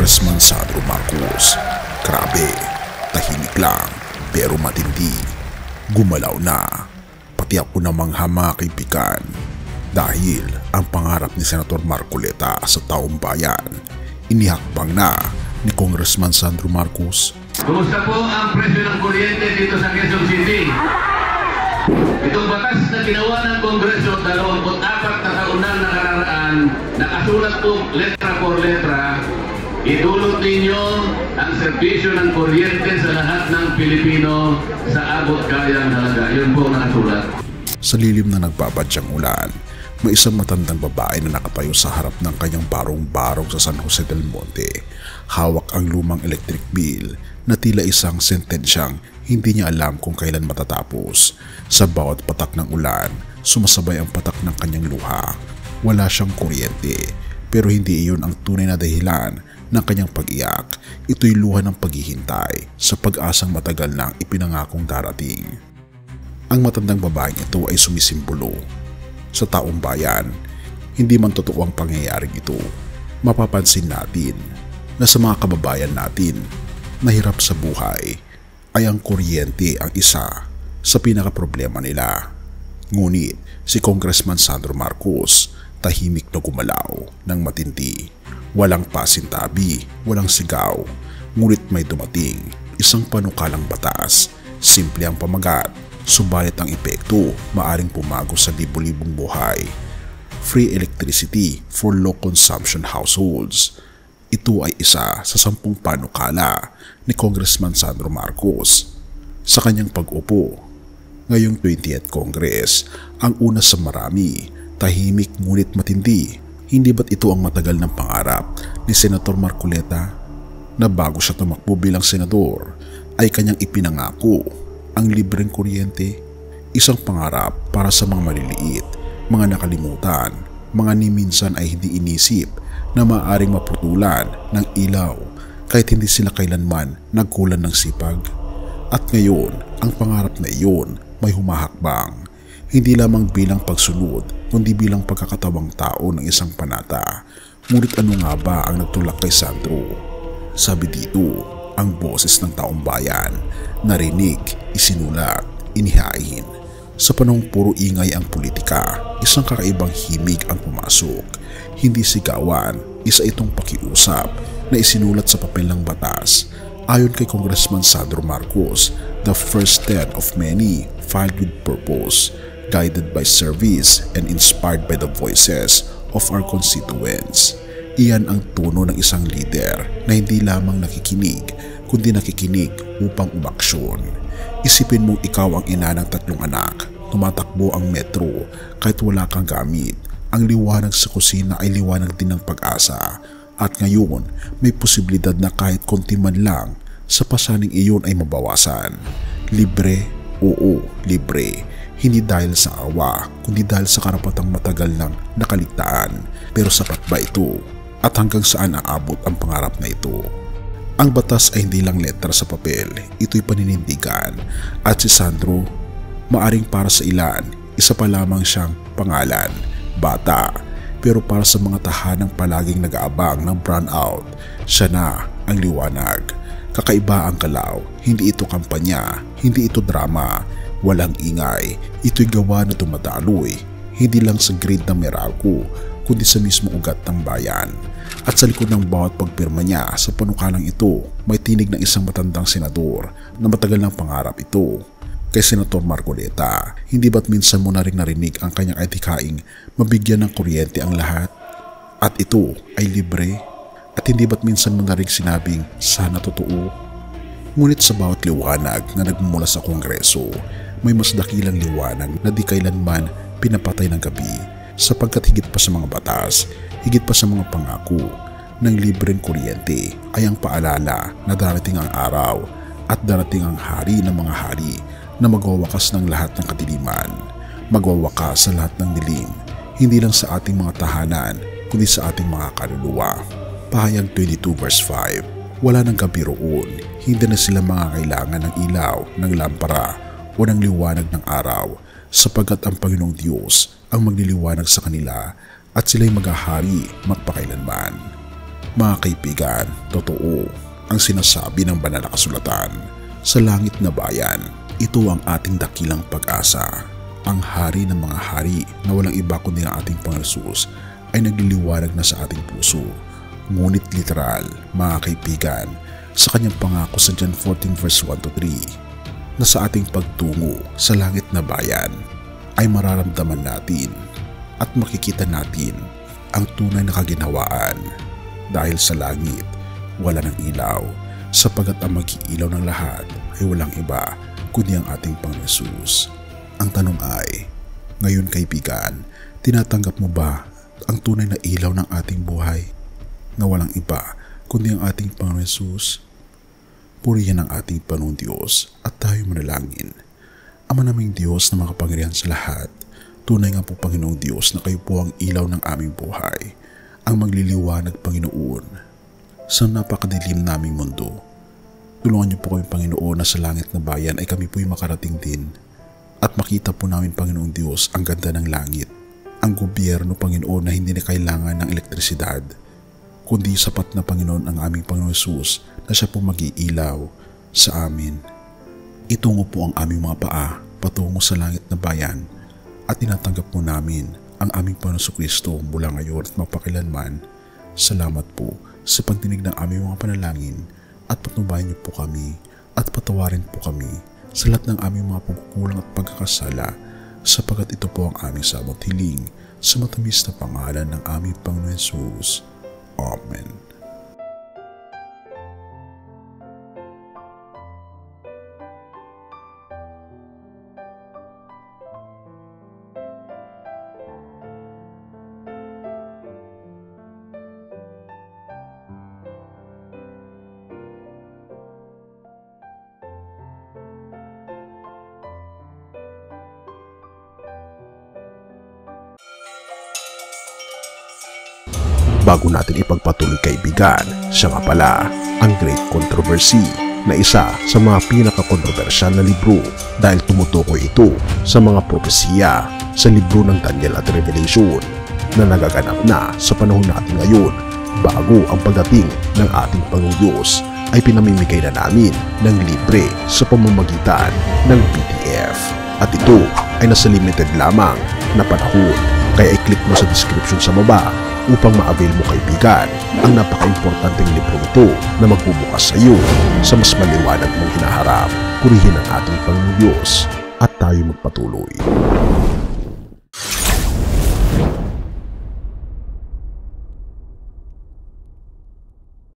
Congressman Sandro Marcos. Grabe, tahimik lang pero matindi. Gumalaw na, pati ako namang hamakaibigan dahil ang pangarap ni Senator Marcoleta sa taong bayan, inihakbang na ni Congressman Sandro Marcos. Kumusta po ang presyo ng kuryente dito sa Quezon City? Itong batas na ginawa ng Kongreso 24 na taon na nakararaan, nakasulat po letra por letra, idulot ninyo ang serbisyo ng kuryente sa lahat ng Pilipino sa abot kayang halaga. Yun po nakasulat. Sa lilim na nagbabadyang ulan, may isang matandang babae na nakatayo sa harap ng kanyang barong-barong sa San Jose del Monte. Hawak ang lumang electric bill na tila isang sentensyang hindi niya alam kung kailan matatapos. Sa bawat patak ng ulan, sumasabay ang patak ng kanyang luha. Wala siyang kuryente, pero hindi iyon ang tunay na dahilan ng kanyang pag-iyak. Ito'y luha ng paghihintay sa pag-asang matagal nang ipinangakong darating. Ang matandang babaeng ito ay sumisimbolo sa taong bayan. Hindi man totoo ang pangyayaring ito, mapapansin natin na sa mga kababayan natin na hirap sa buhay ay ang kuryente ang isa sa pinaka-problema nila. Ngunit si Congressman Sandro Marcos tahimik na gumalaw ng matindi. Walang pasintabi, walang sigaw, ngunit may dumating isang panukalang batas. Simple ang pamagat, subalit ang epekto maaring pumago sa libo-libong buhay. Free electricity for low consumption households. Ito ay isa sa 10 panukala ni Congressman Sandro Marcos sa kanyang pag-upo ngayong 20th Congress. Ang una sa marami, tahimik ngunit matindi. Hindi ba't ito ang matagal ng pangarap ni Senator Marcoleta na bago siya tumakbo bilang senador ay kanyang ipinangako ang libreng kuryente? Isang pangarap para sa mga maliliit, mga nakalimutan, mga ni minsan ay hindi inisip na maaaring maputulan ng ilaw kahit hindi sila kailanman nagkulan ng sipag. At ngayon, ang pangarap na iyon may humahakbang, hindi lamang bilang pagsunod kundi bilang pagkakatawang tao ng isang panata. Ngunit ano nga ba ang nagtulak kay Sandro? Sabi dito, ang boses ng taong bayan, narinig, isinulat, inihain. Sa panahong puro ingay ang politika, isang kakaibang himig ang pumasok. Hindi sigawan, isa itong pakiusap na isinulat sa papel ng batas. Ayon kay Congressman Sandro Marcos, the first 10 of many filed with purpose, guided by service and inspired by the voices of our constituents. Iyan ang tono ng isang leader na hindi lamang nakikinig, kundi nakikinig upang umaksyon. Isipin mong ikaw ang ina ng 3 anak, tumatakbo ang metro kahit wala kang gamit. Ang liwanag sa kusina ay liwanag din ng pag-asa. At ngayon, may posibilidad na kahit konti man lang sa pasaning iyon ay mabawasan. Libre? Oo, libre. Hindi dahil sa awa, kundi dahil sa karapatang matagal ng nakaligtaan. Pero sapat ba ito? At hanggang saan aabot ang pangarap na ito? Ang batas ay hindi lang letra sa papel, ito'y paninindigan. At si Sandro, maaring para sa ilan, isa pa lamang siyang pangalan, bata. Pero para sa mga tahanang palaging nag-aabang ng brownout, siya na ang liwanag. Kakaiba ang galaw, hindi ito kampanya, hindi ito drama, walang ingay. Ito'y gawa na dumadaloy, hindi lang sa grid ng Meralco, kundi sa mismo ugat ng bayan. At sa likod ng bawat pagpirma niya sa panukalang ito, may tinig ng isang matandang senador na matagal ng pangarap ito. Kay Senator Marcoleta, hindi ba't minsan mo na rin narinig ang kanyang adhikaing mabigyan ng kuryente ang lahat? At ito ay libre? At hindi ba't minsan mo na rin sinabing sana totoo? Ngunit sa bawat liwanag na nagmumula sa Kongreso, may mas dakilang liwanag na di kailanman pinapatay ng gabi, sapagkat higit pa sa mga batas, higit pa sa mga pangako ng libreng kuryente ay ang paalala na darating ang araw at darating ang hari ng mga hari na magwawakas ng lahat ng kadiliman, magwawakas sa lahat ng dilim, hindi lang sa ating mga tahanan, kundi sa ating mga kaluluwa. Pahayag 22 verse 5, wala nang gabi roon, hindi na sila mangangailangan ng ilaw, ng lampara o ng liwanag ng araw, sapagkat ang Panginoong Diyos ang magliliwanag sa kanila at sila'y maghahari magpakailanman. Mga kaibigan, totoo ang sinasabi ng banal na kasulatan. Sa langit na bayan, ito ang ating dakilang pag-asa. Ang hari ng mga hari na walang iba kundi ang ating Panginoon Hesus ay nagliliwanag na sa ating puso. Ngunit literal, mga kaibigan, sa kanyang pangako sa John 14 verse 1-3 na sa ating pagtungo sa langit na bayan ay mararamdaman natin at makikita natin ang tunay na kaginhawaan. Dahil sa langit, wala ng ilaw, sapagat ang mag-iilaw ng lahat ay walang iba kundi ang ating Panginoon Hesus. Ang tanong ay, ngayon kaibigan, tinatanggap mo ba ang tunay na ilaw ng ating buhay na walang iba kundi ang ating Panginoon Hesus? Purihin ang ating Panginoon Diyos at tayo manalangin. Ama naming Diyos na makapangyarihan sa lahat, tunay nga po Panginoong Diyos na kayo po ang ilaw ng aming buhay, ang magliliwanag Panginoon sa napakadilim naming mundo. Tulungan niyo po kami Panginoon na sa langit na bayan ay kami po'y makarating din at makita po namin Panginoong Diyos ang ganda ng langit, ang gobyerno Panginoon na hindi na kailangan ng elektrisidad, kundi sapat na Panginoon ang aming Panginoon Hesus na siya po mag-iilaw sa amin. Itungo po ang aming mga paa patungo sa langit na bayan at tinatanggap po namin ang aming Panginoon Jesucristo mula ngayon at magpakilanman. Salamat po sa pagdinig ng aming mga panalangin at patnubayan niyo po kami at patawarin po kami sa lahat ng aming mga pagkukulang at pagkakasala, sapagat ito po ang aming samot hiling sa matamis na pangalan ng aming Panginoon Hesus. Amen. Bago natin ipagpatuloy kaibigan, siya nga pala ang Great Controversy na isa sa mga pinaka-kontrobersyal na libro dahil tumutukoy ito sa mga propesiya sa libro ng Daniel at Revelation na nagaganap na sa panahon natin ngayon bago ang pagdating ng ating Panginoong Diyos ay pinamimigay na namin ng libre sa pamamagitan ng PDF at ito ay nasa limited lamang na panahon, kaya i-click mo sa description sa baba upang ma-avail mo kaibigan ang napaka-importanteng libro ito na magbubukas sa iyo sa mas maliwanag mong hinaharap. Purihin ang ating Panginoong Diyos at tayo magpatuloy.